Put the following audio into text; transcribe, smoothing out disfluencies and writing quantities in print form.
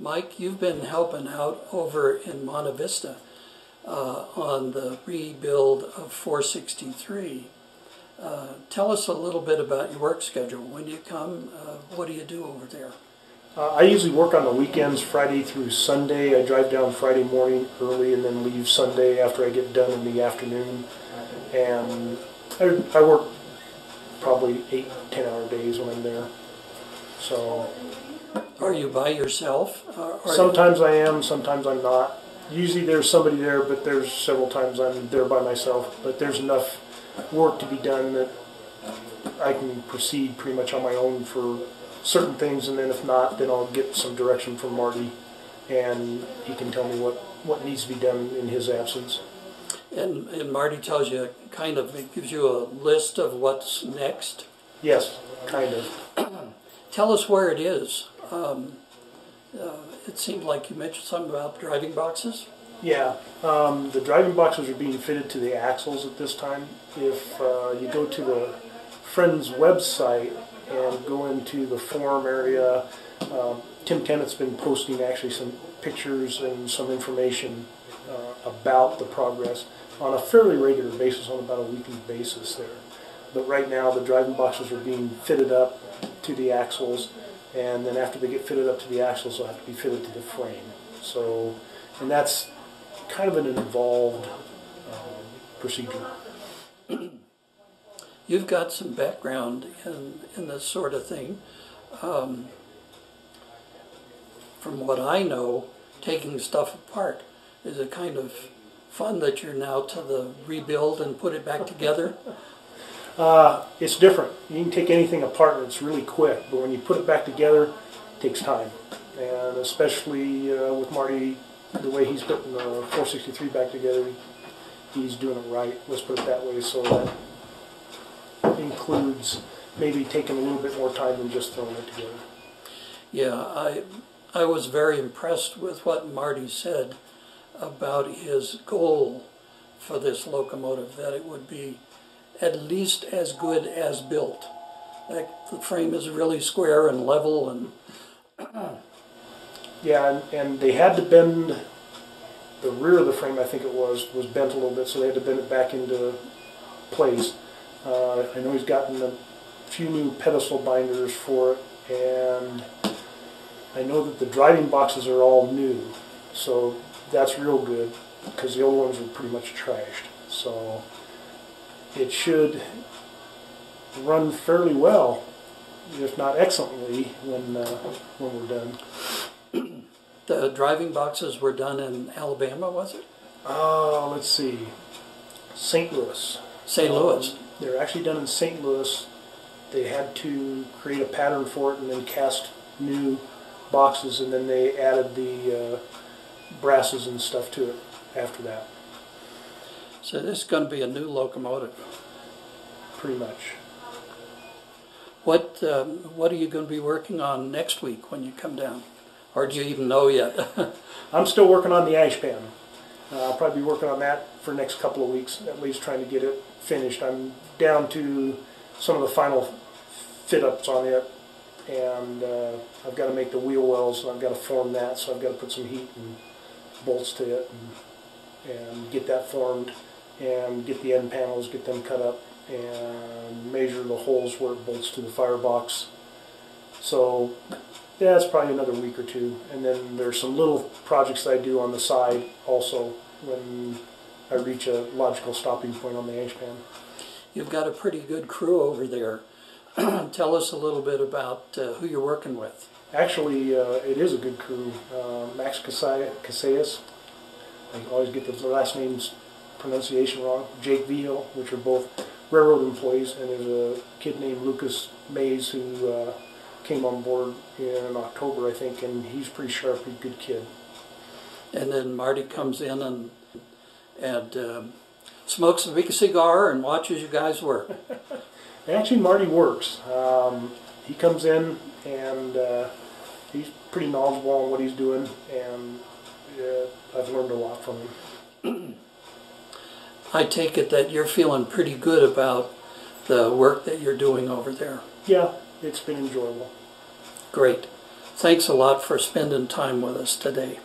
Mike, you've been helping out over in Monte Vista on the rebuild of 463. Tell us a little bit about your work schedule. When do you come? What do you do over there? I usually work on the weekends, Friday through Sunday. I drive down Friday morning early and then leave Sunday after I get done in the afternoon. And I work probably 8-10 hour days when I'm there. So, are you by yourself? Sometimes I am, sometimes I'm not. Usually there's somebody there, but there's several times I'm there by myself. But there's enough work to be done that I can proceed pretty much on my own for certain things, and then if not, then I'll get some direction from Marty, and he can tell me what needs to be done in his absence. And Marty tells you, kind of, it gives you a list of what's next? Yes, kind of. Tell us where it is. It seemed like you mentioned something about driving boxes. Yeah, the driving boxes are being fitted to the axles at this time. If you go to the Friends website and go into the forum area, Tim Tennett's been posting actually some pictures and some information about the progress on a fairly regular basis, on about a weekly basis there. But right now the driving boxes are being fitted up to the axles, and then after they get fitted up to the axles, they'll have to be fitted to the frame. So, and that's kind of an involved procedure. You've got some background in this sort of thing. From what I know, taking stuff apart is a kind of fun that you're now to the rebuild and put it back together. It's different. You can take anything apart and it's really quick, but when you put it back together, it takes time. And especially with Marty, the way he's putting the 463 back together, he's doing it right. Let's put it that way. So that includes maybe taking a little bit more time than just throwing it together. Yeah, I was very impressed with what Marty said about his goal for this locomotive, that it would be at least as good as built. Like the frame is really square and level and yeah, and they had to bend the rear of the frame, I think it was bent a little bit, so they had to bend it back into place. I know he's gotten a few new pedestal binders for it, and I know that the driving boxes are all new, so that's real good, because the old ones were pretty much trashed. So it should run fairly well, if not excellently, when we're done. The driving boxes were done in Alabama, was it? Let's see, St. Louis. St. Louis. They're actually done in St. Louis. They had to create a pattern for it and then cast new boxes, and then they added the brasses and stuff to it after that. So this is going to be a new locomotive. Pretty much. What are you going to be working on next week when you come down? Or do you even know yet? I'm still working on the ash pan. I'll probably be working on that for the next couple of weeks, at least trying to get it finished. I'm down to some of the final fit-ups on it, and I've got to make the wheel wells, and I've got to form that, so I've got to put some heat and bolts to it and get that formed, and get the end panels, get them cut up, and measure the holes where it bolts to the firebox. So yeah, it's probably another week or two. And then there's some little projects that I do on the side also when I reach a logical stopping point on the ash pan. You've got a pretty good crew over there. Tell us a little bit about who you're working with. Actually, it is a good crew. Max Casillas, I always get the last name's pronunciation wrong. Jake Veal, which are both railroad employees, and there's a kid named Lucas Mays who came on board in October, I think, and he's pretty sharp, pretty good kid. And then Marty comes in and smokes a big cigar and watches you guys work. Actually, Marty works. He comes in and he's pretty knowledgeable on what he's doing, and I've learned a lot from him. I take it that you're feeling pretty good about the work that you're doing over there. Yeah, it's been enjoyable. Great. thanks a lot for spending time with us today.